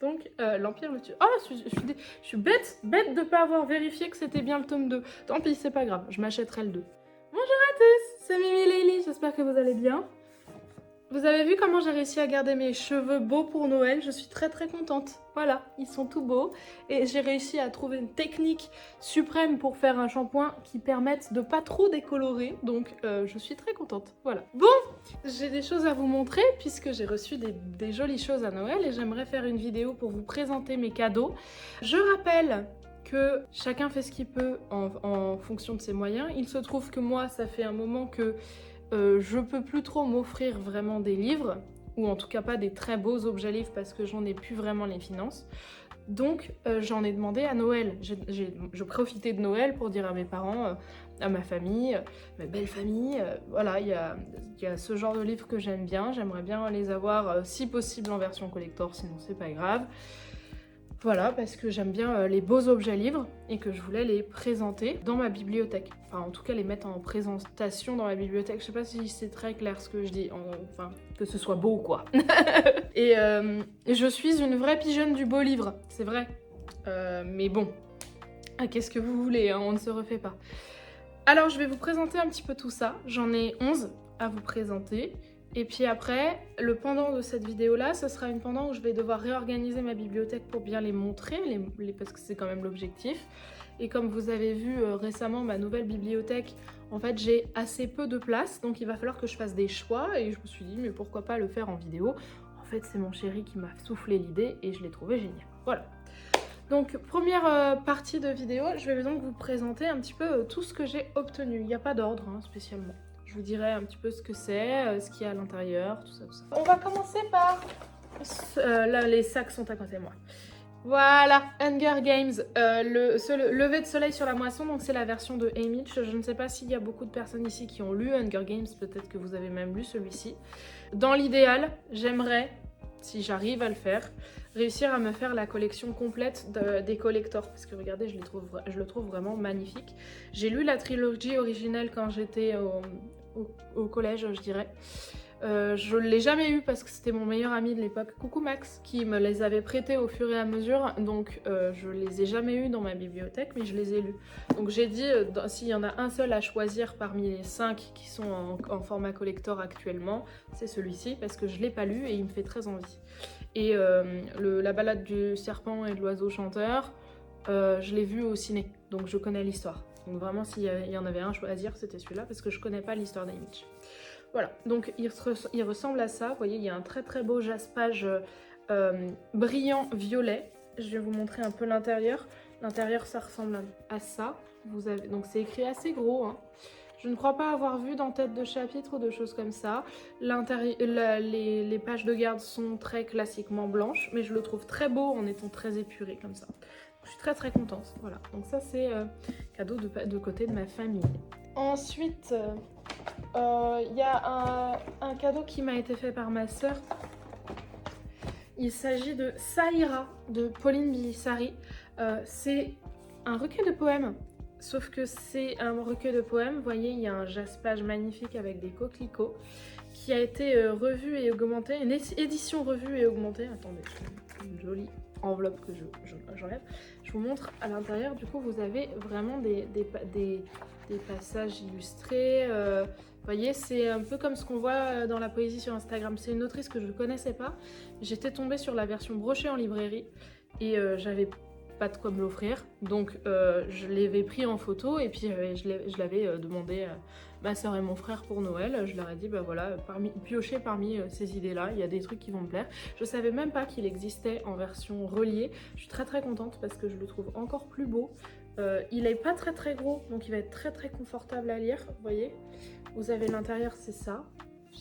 Donc, l'Empire le tue. Oh, je suis bête de pas avoir vérifié que c'était bien le tome 2. Tant pis, c'est pas grave, je m'achèterai le 2. Bonjour à tous, c'est Mimi Leili, j'espère que vous allez bien. Vous avez vu comment j'ai réussi à garder mes cheveux beaux pour Noël? Je suis très contente. Voilà, ils sont tout beaux. Et j'ai réussi à trouver une technique suprême pour faire un shampoing qui permette de pas trop décolorer. Donc je suis très contente. Voilà. Bon, j'ai des choses à vous montrer puisque j'ai reçu des jolies choses à Noël et j'aimerais faire une vidéo pour vous présenter mes cadeaux. Je rappelle que chacun fait ce qu'il peut en fonction de ses moyens. Il se trouve que moi, ça fait un moment que je peux plus trop m'offrir vraiment des livres, ou en tout cas pas des très beaux objets livres parce que j'en ai plus vraiment les finances. Donc j'en ai demandé à Noël. Je profitais de Noël pour dire à mes parents, à ma famille, ma belle famille, voilà, il y a ce genre de livres que j'aime bien, j'aimerais bien les avoir si possible en version collector, sinon c'est pas grave. Voilà, parce que j'aime bien les beaux objets livres et que je voulais les présenter dans ma bibliothèque. Enfin, en tout cas, les mettre en présentation dans ma bibliothèque. Je sais pas si c'est très clair ce que je dis, enfin, que ce soit beau, quoi. et je suis une vraie pigeonne du beau livre, c'est vrai. Mais bon, qu'est-ce que vous voulez, hein, on ne se refait pas. Alors, je vais vous présenter un petit peu tout ça. J'en ai 11 à vous présenter. Et puis après, le pendant de cette vidéo-là, ce sera une pendant où je vais devoir réorganiser ma bibliothèque pour bien les montrer, parce que c'est quand même l'objectif. Et comme vous avez vu récemment, ma nouvelle bibliothèque, en fait, j'ai assez peu de place, donc il va falloir que je fasse des choix. Et je me suis dit, mais pourquoi pas le faire en vidéo? En fait, c'est mon chéri qui m'a soufflé l'idée et je l'ai trouvé génial. Voilà. Donc, première partie de vidéo, je vais donc vous présenter un petit peu tout ce que j'ai obtenu. Il n'y a pas d'ordre, hein, spécialement. Je vous dirai un petit peu ce que c'est, ce qu'il y a à l'intérieur, tout ça, tout ça. On va commencer par... là, les sacs sont à côté de moi. Voilà, Hunger Games, le lever de soleil sur la moisson, donc c'est la version de Haymitch. Je ne sais pas s'il y a beaucoup de personnes ici qui ont lu Hunger Games, peut-être que vous avez même lu celui-ci. Dans l'idéal, j'aimerais, si j'arrive à le faire, réussir à me faire la collection complète des collectors, parce que regardez, je le trouve vraiment magnifique. J'ai lu la trilogie originelle quand j'étais au collège, je dirais. Je ne l'ai jamais eu parce que c'était mon meilleur ami de l'époque, coucou Max, qui me les avait prêtés au fur et à mesure, donc je les ai jamais eu dans ma bibliothèque, mais je les ai lus. Donc j'ai dit, s'il y en a un seul à choisir parmi les 5 qui sont en format collector actuellement, c'est celui-ci, parce que je ne l'ai pas lu et il me fait très envie. Et la balade du serpent et de l'oiseau chanteur, je l'ai vu au ciné, donc je connais l'histoire. Donc vraiment, s'il y en avait un à choisir, c'était celui-là, parce que je connais pas l'histoire d'Haymitch. Voilà, donc il ressemble à ça. Vous voyez, il y a un très beau jaspage brillant violet. Je vais vous montrer un peu l'intérieur. L'intérieur, ça ressemble à ça. Donc c'est écrit assez gros, hein. Je ne crois pas avoir vu d'entête de chapitre ou de choses comme ça. Les pages de garde sont très classiquement blanches, mais je le trouve très beau en étant très épuré comme ça. Je suis très contente. Voilà, donc ça c'est cadeau de côté de ma famille. Ensuite, il y a un cadeau qui m'a été fait par ma sœur. Il s'agit de Saïra de Pauline Bilisari. C'est un recueil de poèmes. Sauf que c'est un recueil de poèmes, vous voyez, il y a un jaspage magnifique avec des coquelicots qui a été revu et augmenté, une édition revue et augmentée. Attendez, une jolie enveloppe que j'enlève. Je vous montre à l'intérieur, du coup, vous avez vraiment des passages illustrés. Vous voyez, c'est un peu comme ce qu'on voit dans la poésie sur Instagram. C'est une autrice que je ne connaissais pas. J'étais tombée sur la version brochée en librairie et j'avais pas de quoi me l'offrir, donc je l'avais pris en photo et puis je l'avais demandé à ma soeur et mon frère pour Noël. Je leur ai dit, bah voilà, piocher parmi ces idées-là, il y a des trucs qui vont me plaire. Je savais même pas qu'il existait en version reliée. Je suis très contente parce que je le trouve encore plus beau. Il est pas très gros, donc il va être très confortable à lire, vous voyez. Vous avez l'intérieur, c'est ça.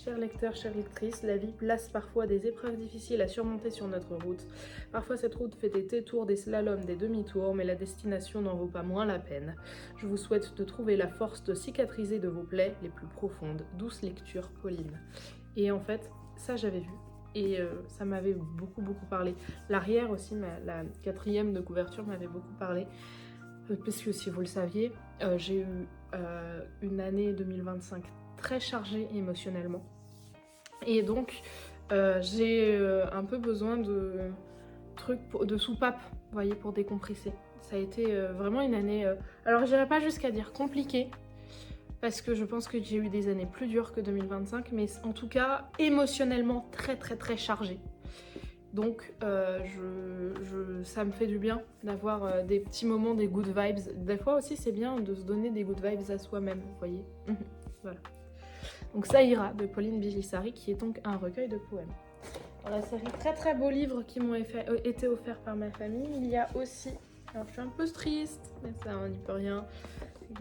Chers lecteurs, chères lectrices, la vie place parfois des épreuves difficiles à surmonter sur notre route. Parfois cette route fait des détours, des slaloms, des demi-tours, mais la destination n'en vaut pas moins la peine. Je vous souhaite de trouver la force de cicatriser de vos plaies les plus profondes. Douce lecture, Pauline. Et en fait, ça j'avais vu. Et ça m'avait beaucoup parlé. L'arrière aussi, la 4e de couverture m'avait beaucoup parlé. Parce que si vous le saviez, j'ai eu une année 2025 très chargée émotionnellement. Et donc, j'ai un peu besoin de truc de soupape, vous voyez, pour décompresser. Ça a été vraiment une année, alors j'irai pas jusqu'à dire compliquée, parce que je pense que j'ai eu des années plus dures que 2025, mais en tout cas émotionnellement très très très chargée. Donc ça me fait du bien d'avoir des petits moments, des good vibes. Des fois aussi c'est bien de se donner des good vibes à soi-même, vous voyez. Voilà. Donc ça ira de Pauline Biglissari, qui est donc un recueil de poèmes. Dans la série très très beaux livres qui m'ont été offerts par ma famille, il y a aussi, alors je suis un peu triste, mais ça on n'y peut rien,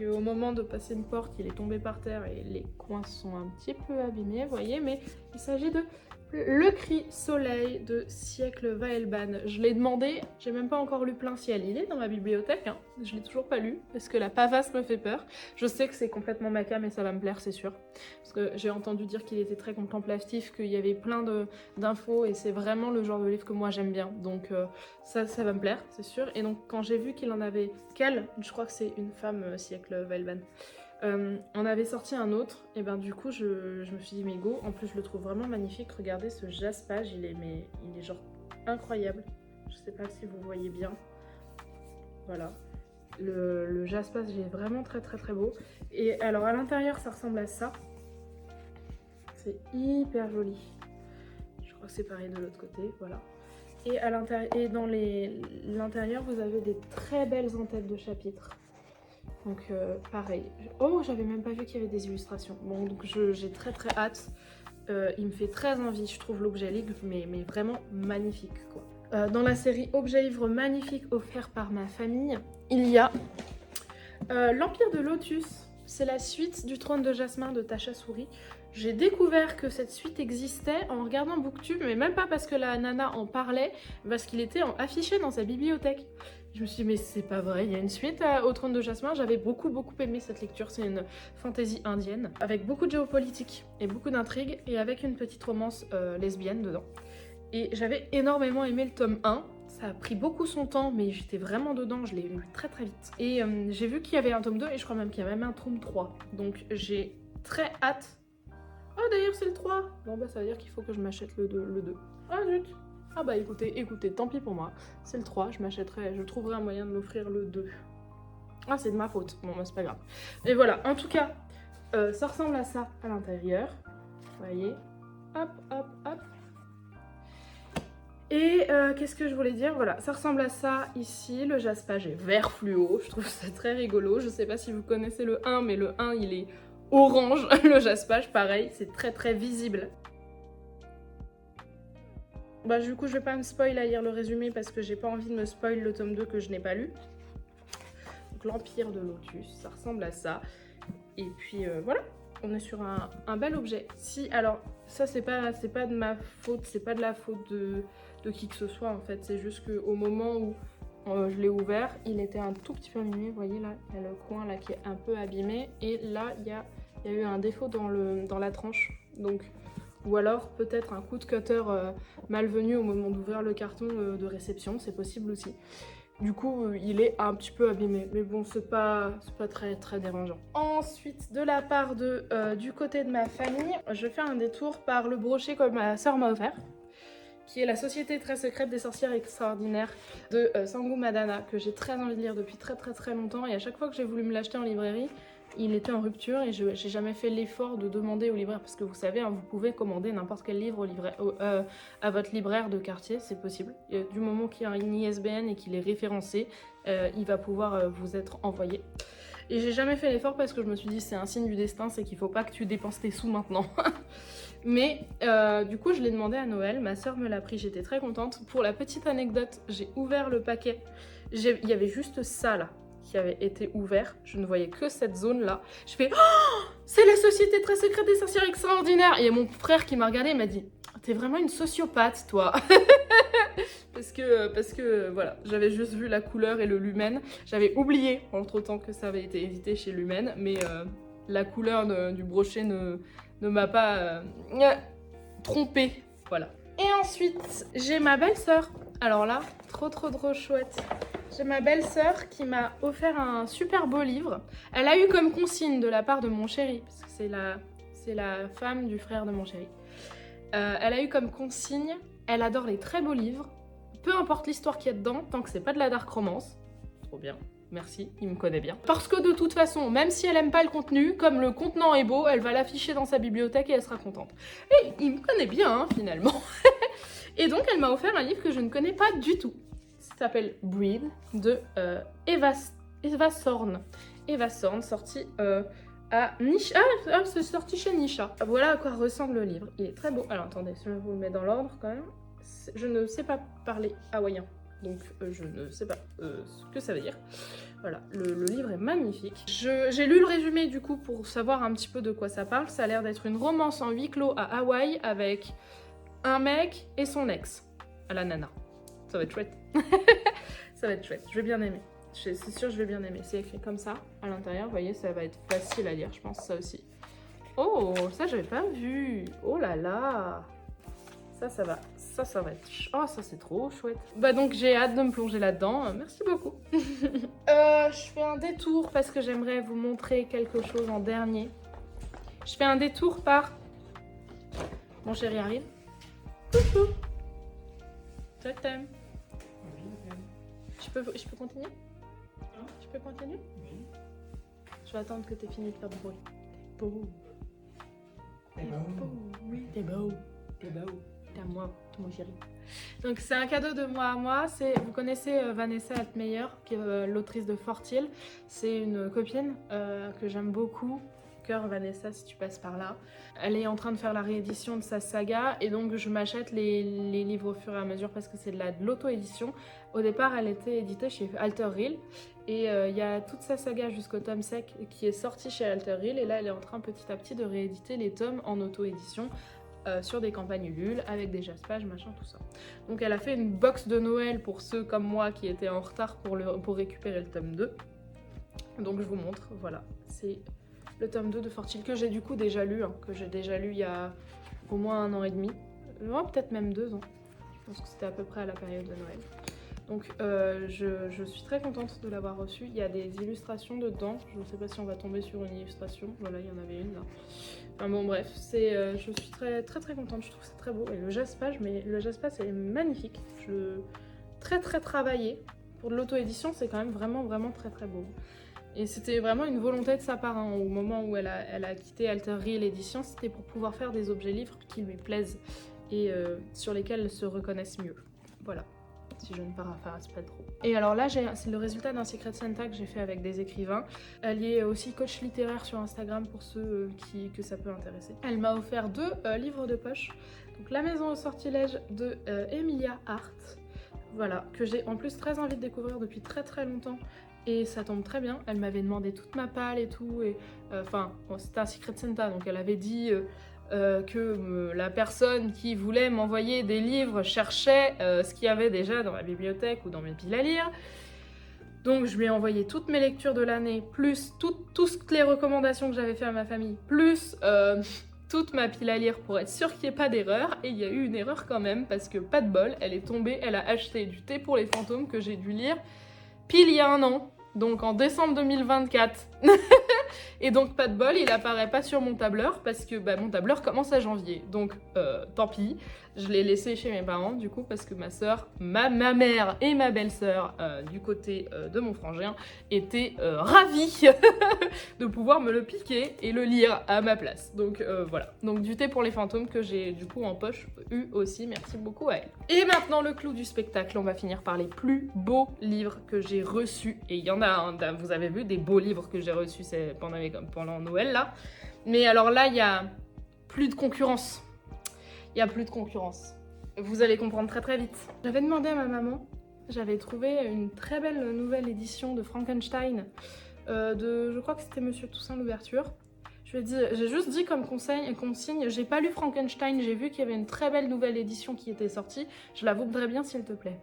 au moment de passer une porte il est tombé par terre et les coins sont un petit peu abîmés, vous voyez, mais il s'agit de Le Cri Soleil de Siècle Vaelban. Je l'ai demandé, j'ai même pas encore lu Plein Ciel. Il est dans ma bibliothèque, hein. Je l'ai toujours pas lu parce que la pavasse me fait peur. Je sais que c'est complètement ma came et ça va me plaire, c'est sûr. Parce que j'ai entendu dire qu'il était très contemplatif, qu'il y avait plein d'infos et c'est vraiment le genre de livre que moi j'aime bien. Donc ça va me plaire, c'est sûr. Et donc quand j'ai vu qu'il en avait qu'elle, je crois que c'est une femme, Siècle Vaelban. On avait sorti un autre, et ben du coup je me suis dit mais go, en plus je le trouve vraiment magnifique, regardez ce jaspage, il est genre incroyable, je sais pas si vous voyez bien, voilà, le jaspage il est vraiment très très très beau, et alors à l'intérieur ça ressemble à ça, c'est hyper joli, je crois que c'est pareil de l'autre côté, voilà, et à l'intérieur, et dans l'intérieur vous avez des très belles en-têtes de chapitres. Donc pareil. Oh, j'avais même pas vu qu'il y avait des illustrations. Bon, donc j'ai très très hâte. Il me fait très envie, je trouve l'objet livre, mais vraiment magnifique, quoi. Dans la série Objet livre magnifique offert par ma famille, il y a L'Empire de Lotus. C'est la suite du Trône de Jasmin de Tasha Suri. J'ai découvert que cette suite existait en regardant Booktube, mais même pas parce que la nana en parlait, parce qu'il était affiché dans sa bibliothèque. Je me suis dit mais c'est pas vrai, il y a une suite au Trône de Jasmin. J'avais beaucoup aimé cette lecture, c'est une fantaisie indienne, avec beaucoup de géopolitique et beaucoup d'intrigues, et avec une petite romance lesbienne dedans. Et j'avais énormément aimé le tome 1, ça a pris beaucoup son temps, mais j'étais vraiment dedans, je l'ai lu très très vite. Et j'ai vu qu'il y avait un tome 2, et je crois même qu'il y a même un tome 3. Donc j'ai très hâte. Oh d'ailleurs c'est le 3. Bon bah ça veut dire qu'il faut que je m'achète le 2. Ah zut. Ah bah écoutez, tant pis pour moi. C'est le 3, je trouverai un moyen de m'offrir le 2. Ah c'est de ma faute, bon bah c'est pas grave. Mais voilà, en tout cas, ça ressemble à ça à l'intérieur. Vous voyez. Hop, hop, hop. Et qu'est-ce que je voulais dire? Voilà, ça ressemble à ça ici. Le jaspage est vert fluo, je trouve ça très rigolo. Je sais pas si vous connaissez le 1, mais le 1 il est orange. Le jaspage pareil, c'est très très visible. Bah du coup je vais pas me spoil à lire le résumé parce que j'ai pas envie de me spoil le tome 2 que je n'ai pas lu. Donc l'Empire de Lotus, ça ressemble à ça. Et puis voilà, on est sur un bel objet. Si, alors ça c'est pas de ma faute, c'est pas de la faute de qui que ce soit en fait. C'est juste qu'au moment où je l'ai ouvert, il était un tout petit peu abîmé. Vous voyez là, il y a le coin là qui est un peu abîmé. Et là, il y a eu un défaut dans la tranche. Donc... Ou alors peut-être un coup de cutter malvenu au moment d'ouvrir le carton de réception, c'est possible aussi. Du coup, il est un petit peu abîmé, mais bon, c'est pas très très dérangeant. Ensuite, de la part du côté de ma famille, je fais un détour par le brochet que ma soeur m'a offert, qui est La Société très secrète des sorcières extraordinaires de Sangu Madana, que j'ai très envie de lire depuis très très très longtemps, et à chaque fois que j'ai voulu me l'acheter en librairie, il était en rupture et j'ai jamais fait l'effort de demander au libraire, parce que vous savez, hein, vous pouvez commander n'importe quel livre à votre libraire de quartier, c'est possible. Et du moment qu'il y a une ISBN et qu'il est référencé, il va pouvoir vous être envoyé. Et j'ai jamais fait l'effort parce que je me suis dit c'est un signe du destin, c'est qu'il faut pas que tu dépenses tes sous maintenant. Mais du coup je l'ai demandé à Noël, ma soeur me l'a pris, j'étais très contente. Pour la petite anecdote, j'ai ouvert le paquet, il y avait juste ça là qui avait été ouvert, je ne voyais que cette zone là. Je fais oh, c'est La Société très secrète des sorcières extraordinaires. Et mon frère qui m'a regardé, il m'a dit t'es vraiment une sociopathe toi. parce que voilà, j'avais juste vu la couleur et le lumen. J'avais oublié entre temps que ça avait été édité chez Lumen, mais la couleur du brochet ne m'a pas trompée, voilà. Et ensuite, j'ai ma belle-sœur. Alors là, trop chouette. J'ai ma belle-sœur qui m'a offert un super beau livre. Elle a eu comme consigne de la part de mon chéri, parce que c'est la femme du frère de mon chéri. Elle a eu comme consigne, elle adore les très beaux livres, peu importe l'histoire qu'il y a dedans, tant que c'est pas de la dark romance. Trop bien. Merci, il me connaît bien. Parce que de toute façon, même si elle aime pas le contenu, comme le contenant est beau, elle va l'afficher dans sa bibliothèque et elle sera contente. Et il me connaît bien, hein, finalement. Et donc, elle m'a offert un livre que je ne connais pas du tout. Ça s'appelle Breed de Eva Thorne. Eva Thorne, sorti à Nisha. Ah, c'est sorti chez Nisha. Voilà à quoi ressemble le livre. Il est très beau. Alors, attendez, je vous le mets dans l'ordre quand même. Je ne sais pas parler hawaïen. Donc je ne sais pas ce que ça veut dire. Voilà, le livre est magnifique. J'ai lu le résumé du coup pour savoir un petit peu de quoi ça parle. Ça a l'air d'être une romance en huis clos à Hawaï avec un mec et son ex, à la nana. Ça va être chouette. Ça va être chouette, je vais bien aimer. C'est sûr, je vais bien aimer. C'est écrit comme ça à l'intérieur, vous voyez, ça va être facile à lire, je pense, ça aussi. Oh, ça j'avais pas vu. Oh là là. Ça va. Ça va être... Oh, ça c'est trop chouette. Bah donc j'ai hâte de me plonger là-dedans. Merci beaucoup. Je fais un détour parce que j'aimerais vous montrer quelque chose en dernier. Je fais un détour par... Mon chéri arrive. Coucou. Je t'aime. Je peux continuer? Je peux continuer? Oui. Je vais attendre que t'aies fini de faire du bruit. T'es beau. T'es beau. Oui, t'es beau. T'es beau. T'es à moi, mon chéri. Donc c'est un cadeau de moi à moi. Vous connaissez Vanessa Altmeyer, qui est l'autrice de Fortil. C'est une copine que j'aime beaucoup. Cœur Vanessa, si tu passes par là. Elle est en train de faire la réédition de sa saga et donc je m'achète les livres au fur et à mesure parce que c'est de l'auto-édition. Au départ, elle était éditée chez Alter Hill et il y a toute sa saga jusqu'au tome 5 qui est sorti chez Alter Hill et là elle est en train petit à petit de rééditer les tomes en auto-édition sur des campagnes Ulule avec des jaspages, machin, tout ça. Donc elle a fait une box de Noël pour ceux comme moi qui étaient en retard pour récupérer le tome 2. Donc je vous montre, voilà, c'est le tome 2 de Fortil que j'ai du coup déjà lu, hein, que j'ai déjà lu il y a au moins 1 an et demi, peut-être même 2 ans. Je pense que c'était à peu près à la période de Noël. Donc je suis très contente de l'avoir reçu. Il y a des illustrations dedans. Je ne sais pas si on va tomber sur une illustration. Voilà, il y en avait une là. Enfin bon bref, je suis très contente. Je trouve que c'est très beau. Et le jaspage, est magnifique. Très travaillé. Pour de l'auto-édition, c'est quand même vraiment très beau. Et c'était vraiment une volonté de sa part, hein, au moment où elle a quitté Alter Hill Édition, c'était pour pouvoir faire des objets livres qui lui plaisent et sur lesquels elle se reconnaisse mieux. Voilà, si je ne paraphrase pas trop. Et alors là, c'est le résultat d'un Secret Santa que j'ai fait avec des écrivains. Elle est aussi coach littéraire sur Instagram pour ceux que ça peut intéresser. Elle m'a offert 2 livres de poche. Donc La Maison au sortilège de Emilia Hart. Voilà, que j'ai en plus très envie de découvrir depuis très longtemps. Et ça tombe très bien, elle m'avait demandé toute ma palle et tout, et enfin, bon, c'était un Secret Santa, donc elle avait dit que la personne qui voulait m'envoyer des livres cherchait ce qu'il y avait déjà dans ma bibliothèque ou dans mes piles à lire. Donc je lui ai envoyé toutes mes lectures de l'année, plus toutes les recommandations que j'avais fait à ma famille, plus toute ma pile à lire pour être sûre qu'il n'y ait pas d'erreur. Et il y a eu une erreur quand même, parce que pas de bol, elle est tombée, elle a acheté du thé pour les fantômes que j'ai dû lire pile il y a 1 an, donc en décembre 2024. Et donc pas de bol, il apparaît pas sur mon tableur parce que mon tableur commence à janvier. Donc tant pis, je l'ai laissé chez mes parents du coup parce que ma soeur, ma mère et ma belle-sœur du côté de mon frangin étaient ravis de pouvoir me le piquer et le lire à ma place. Donc voilà, donc du thé pour les fantômes que j'ai du coup en poche eu aussi, merci beaucoup à elle. Et maintenant le clou du spectacle, on va finir par les plus beaux livres que j'ai reçus. Et il y en a, hein, vous avez vu des beaux livres que j'ai reçus pendant Noël là. Mais alors là, il y a plus de concurrence. Il y a plus de concurrence. Vous allez comprendre très vite. J'avais demandé à ma maman, j'avais trouvé une très belle nouvelle édition de Frankenstein je crois que c'était Monsieur Toussaint l'ouverture. J'ai juste dit comme consigne, j'ai pas lu Frankenstein, j'ai vu qu'il y avait une très belle nouvelle édition qui était sortie. Je la voudrais bien s'il te plaît.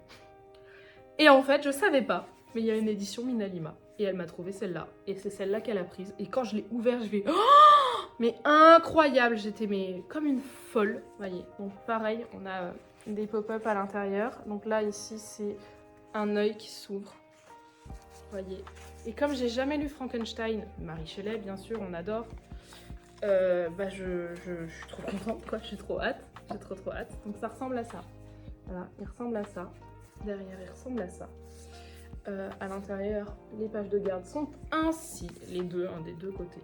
Et en fait, je savais pas, mais il y a une édition Minalima. Et elle m'a trouvé celle-là. Et c'est celle-là qu'elle a prise. Et quand je l'ai ouverte, je vais... Oh, mais incroyable! J'étais comme une folle. Voyez. Donc pareil, on a des pop-up à l'intérieur. Donc là, ici, c'est un œil qui s'ouvre. Voyez. Et comme j'ai jamais lu Frankenstein, Marie Shelley, bien sûr, on adore. Je suis trop contente, quoi. J'ai trop hâte. J'ai trop hâte. Donc ça ressemble à ça. Voilà, il ressemble à ça. Derrière, il ressemble à ça. À l'intérieur, les pages de garde sont ainsi, les deux, des deux côtés.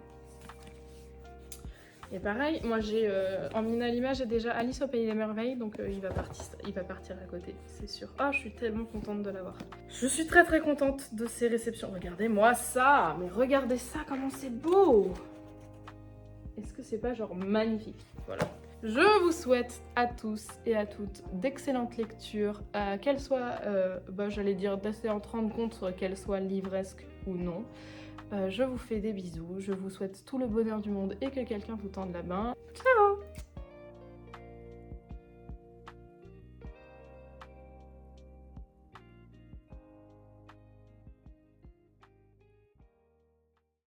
Et pareil, moi j'ai en minimalima, j'ai déjà Alice au Pays des Merveilles, donc il va partir à côté, c'est sûr. Ah, je suis tellement contente de l'avoir. Je suis très très contente de ces réceptions. Regardez-moi ça, mais regardez ça, comment c'est beau! Est-ce que c'est pas genre magnifique? Voilà. Je vous souhaite à tous et à toutes d'excellentes lectures, qu'elles soient, j'allais dire d'assez en rendre compte qu'elles soient livresques ou non. Je vous fais des bisous, je vous souhaite tout le bonheur du monde et que quelqu'un vous tende la main. Ciao!